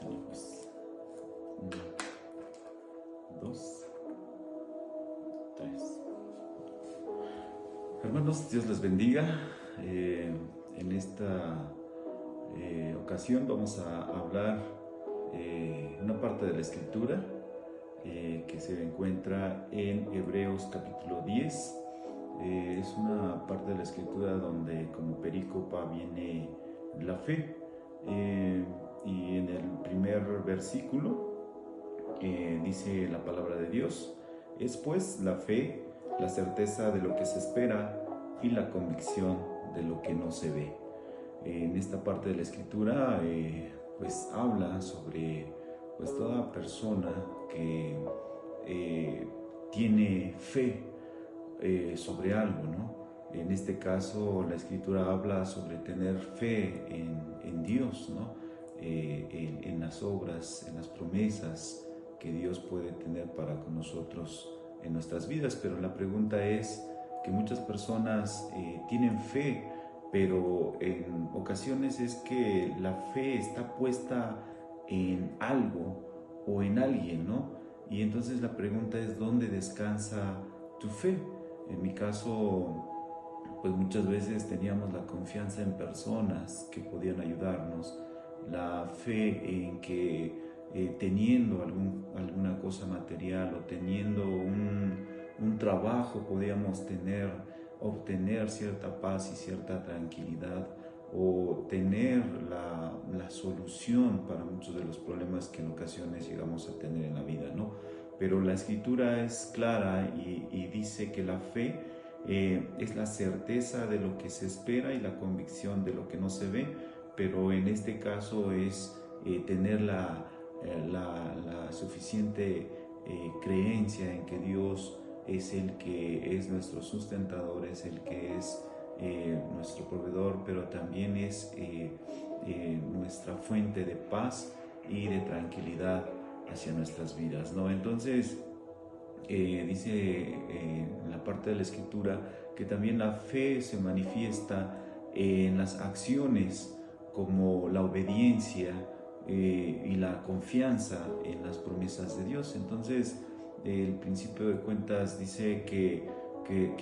Sale pues. 1, 2, 3. Hermanos, Dios les bendiga. En esta ocasión vamos a hablar una parte de la Escritura que se encuentra en Hebreos capítulo 10. Es una parte de la Escritura donde como perícopa viene la fe. Y en el primer versículo dice la palabra de Dios: es pues la fe, la certeza de lo que se espera y la convicción de lo que no se ve. En esta parte de la Escritura pues habla sobre pues toda persona que tiene fe sobre algo, ¿no? En este caso la Escritura habla sobre tener fe en Dios, ¿no? En las obras, en las promesas que Dios puede tener para con nosotros en nuestras vidas. Pero la pregunta es que muchas personas tienen fe, pero en ocasiones es que la fe está puesta en algo o en alguien, ¿no? Y entonces la pregunta es: ¿dónde descansa tu fe? En mi caso, pues muchas veces teníamos la confianza en personas que podían ayudarnos, la fe en que teniendo alguna cosa material o teniendo un trabajo podíamos obtener cierta paz y cierta tranquilidad, o tener la solución para muchos de los problemas que en ocasiones llegamos a tener en la vida, ¿no? Pero la Escritura es clara y dice que la fe es la certeza de lo que se espera y la convicción de lo que no se ve. Pero en este caso es tener la suficiente creencia en que Dios es el que es nuestro sustentador, es el que es nuestro proveedor, pero también es nuestra fuente de paz y de tranquilidad hacia nuestras vidas, ¿no? Entonces dice en la parte de la Escritura que también la fe se manifiesta en las acciones, como la obediencia y la confianza en las promesas de Dios. Entonces el principio de cuentas dice que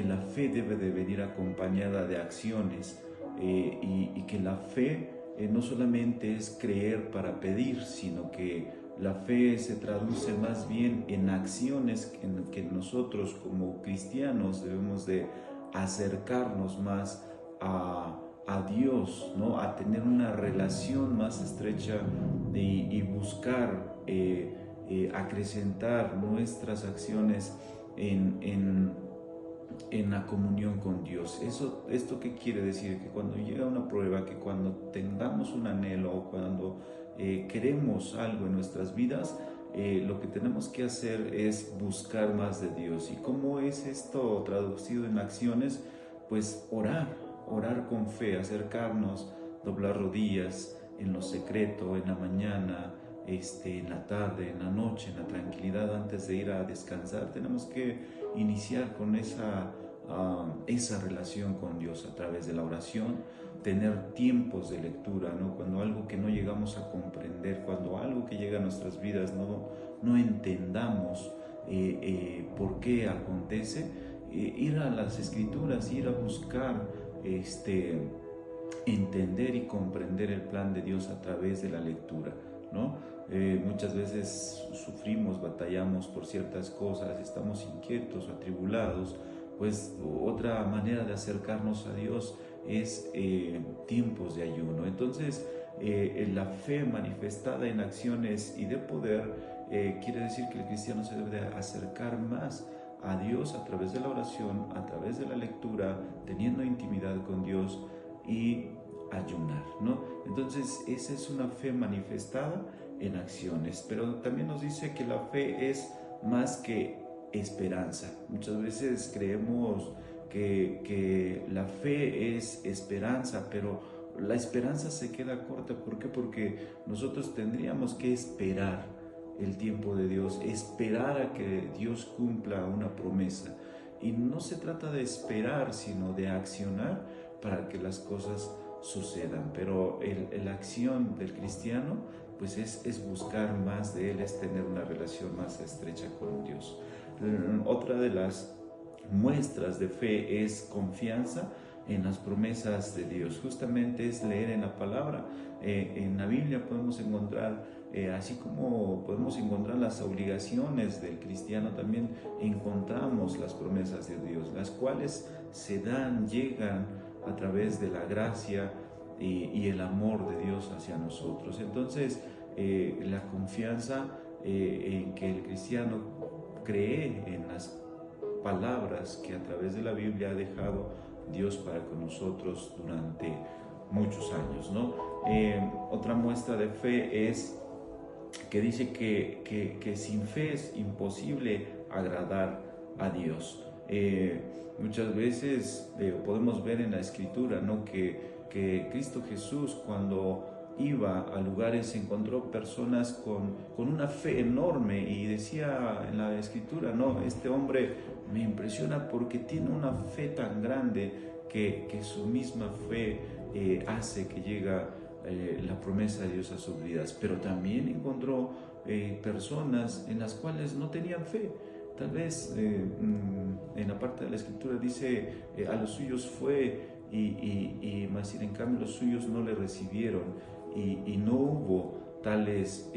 la fe debe de venir acompañada de acciones, y que la fe no solamente es creer para pedir, sino que la fe se traduce más bien en acciones en que nosotros como cristianos debemos de acercarnos más a Dios, ¿no? A tener una relación más estrecha y buscar acrecentar nuestras acciones en la comunión con Dios. ¿Esto qué quiere decir? Que cuando llega una prueba, que cuando tengamos un anhelo o cuando queremos algo en nuestras vidas, lo que tenemos que hacer es buscar más de Dios. ¿Y cómo es esto traducido en acciones? Pues orar con fe, acercarnos, doblar rodillas en lo secreto, en la mañana, en la tarde, en la noche, en la tranquilidad antes de ir a descansar. Tenemos que iniciar con esa relación con Dios a través de la oración, tener tiempos de lectura, ¿no? Cuando algo que no llegamos a comprender, cuando algo que llega a nuestras vidas no entendamos por qué acontece, ir a las Escrituras, ir a buscar entender y comprender el plan de Dios a través de la lectura, ¿no? Muchas veces sufrimos, batallamos por ciertas cosas, estamos inquietos o atribulados. Pues otra manera de acercarnos a Dios es tiempos de ayuno. Entonces la fe manifestada en acciones y de poder quiere decir que el cristiano se debe de acercar más a Dios a través de la oración, a través de la lectura, teniendo intimidad con Dios y ayunar, ¿no? Entonces esa es una fe manifestada en acciones. Pero también nos dice que la fe es más que esperanza. Muchas veces creemos que la fe es esperanza, pero la esperanza se queda corta. ¿Por qué? Porque nosotros tendríamos que esperar el tiempo de Dios, esperar a que Dios cumpla una promesa. Y no se trata de esperar, sino de accionar para que las cosas sucedan. Pero la acción del cristiano pues es buscar más de Él, es tener una relación más estrecha con Dios. Otra de las muestras de fe es confianza en las promesas de Dios. Justamente es leer en la palabra. En la Biblia podemos encontrar, así como podemos encontrar las obligaciones del cristiano, también encontramos las promesas de Dios, las cuales se dan, llegan a través de la gracia y el amor de Dios hacia nosotros. Entonces, la confianza en que el cristiano cree en las palabras que a través de la Biblia ha dejado Dios para con nosotros durante muchos años, ¿no? Otra muestra de fe es que dice que sin fe es imposible agradar a Dios. Muchas veces podemos ver en la Escritura, ¿no?, que Cristo Jesús, cuando iba a lugares, encontró personas con una fe enorme, y decía en la Escritura, no, este hombre me impresiona porque tiene una fe tan grande que su misma fe hace que llega la promesa de Dios a sus vidas. Pero también encontró personas en las cuales no tenían fe. Tal vez en la parte de la Escritura dice, a los suyos fue, mas en cambio los suyos no le recibieron, y no hubo tales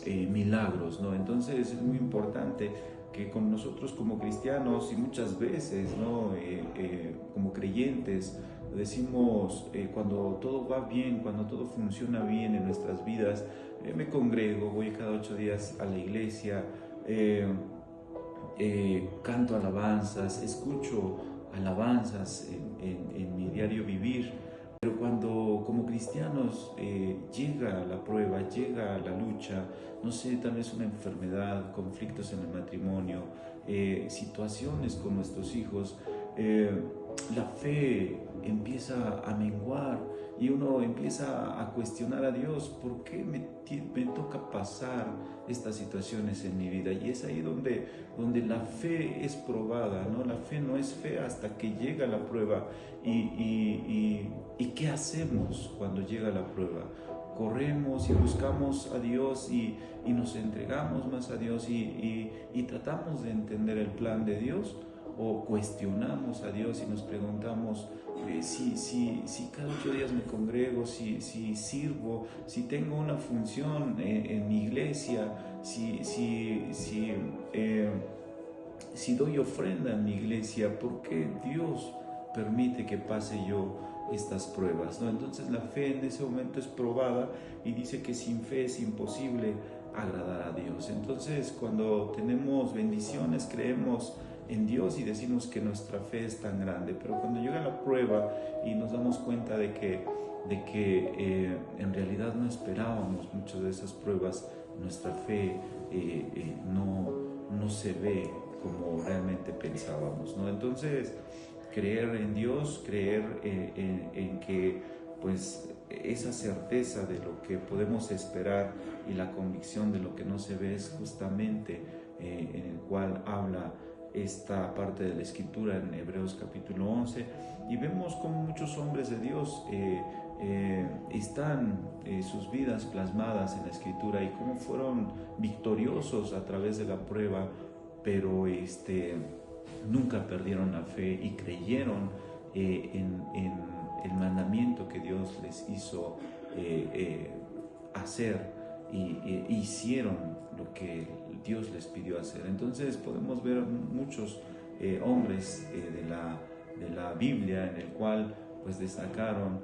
milagros, ¿no? Entonces es muy importante que con nosotros como cristianos, y muchas veces, ¿no?, como creyentes, decimos, cuando todo va bien, cuando todo funciona bien en nuestras vidas, me congrego, voy cada 8 días a la iglesia, canto alabanzas, escucho alabanzas en mi diario vivir. Pero cuando como cristianos llega la prueba, llega la lucha, no sé, tal vez una enfermedad, conflictos en el matrimonio, situaciones con nuestros hijos, la fe empieza a menguar, y uno empieza a cuestionar a Dios: ¿por qué me toca pasar estas situaciones en mi vida? Y es ahí donde la fe es probada, ¿no? La fe no es fe hasta que llega la prueba. ¿Y qué hacemos cuando llega la prueba? Corremos y buscamos a Dios, y nos entregamos más a Dios, y tratamos de entender el plan de Dios, o cuestionamos a Dios y nos preguntamos si cada 8 días me congrego, si sirvo, si tengo una función en mi iglesia, si doy ofrenda en mi iglesia, ¿por qué Dios permite que pase yo estas pruebas, ¿no? Entonces la fe en ese momento es probada, y dice que sin fe es imposible agradar a Dios. Entonces, cuando tenemos bendiciones, creemos en Dios y decimos que nuestra fe es tan grande, pero cuando llega la prueba y nos damos cuenta de que en realidad no esperábamos muchas de esas pruebas, nuestra fe no se ve como realmente pensábamos, ¿no? Entonces, creer en Dios, creer en que pues esa certeza de lo que podemos esperar y la convicción de lo que no se ve es justamente en el cual habla esta parte de la Escritura en Hebreos capítulo 11, y vemos como muchos hombres de Dios están sus vidas plasmadas en la Escritura, y cómo fueron victoriosos a través de la prueba, pero nunca perdieron la fe y creyeron en el mandamiento que Dios les hizo hacer, y hicieron lo que Dios les pidió hacer. Entonces podemos ver muchos hombres de la Biblia en el cual pues destacaron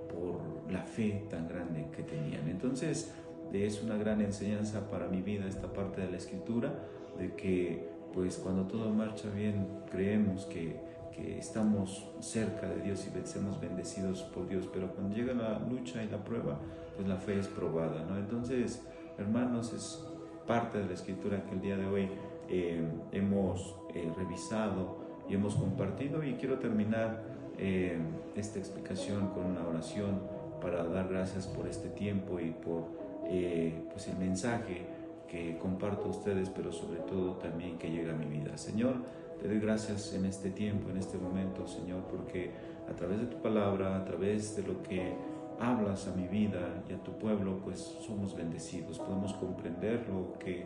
por la fe tan grande que tenían. Entonces es una gran enseñanza para mi vida esta parte de la Escritura, de que pues cuando todo marcha bien, creemos que estamos cerca de Dios y somos bendecidos por Dios, pero cuando llega la lucha y la prueba, pues la fe es probada, ¿no? Entonces, hermanos, es parte de la Escritura que el día de hoy hemos revisado y hemos compartido, y quiero terminar esta explicación con una oración para dar gracias por este tiempo y por pues el mensaje que comparto a ustedes, pero sobre todo también que llega a mi vida. Señor, Te doy gracias en este tiempo, en este momento, Señor, porque a través de tu palabra, a través de lo que hablas a mi vida y a tu pueblo, pues somos bendecidos, podemos comprender lo que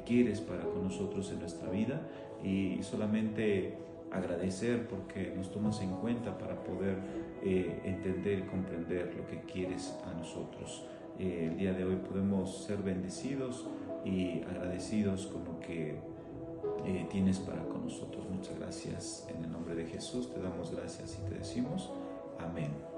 quieres para con nosotros en nuestra vida y solamente agradecer porque nos tomas en cuenta para poder entender y comprender lo que quieres a nosotros. El día de hoy podemos ser bendecidos y agradecidos con lo que tienes para con nosotros. Muchas gracias. En el nombre de Jesús te damos gracias y te decimos amén.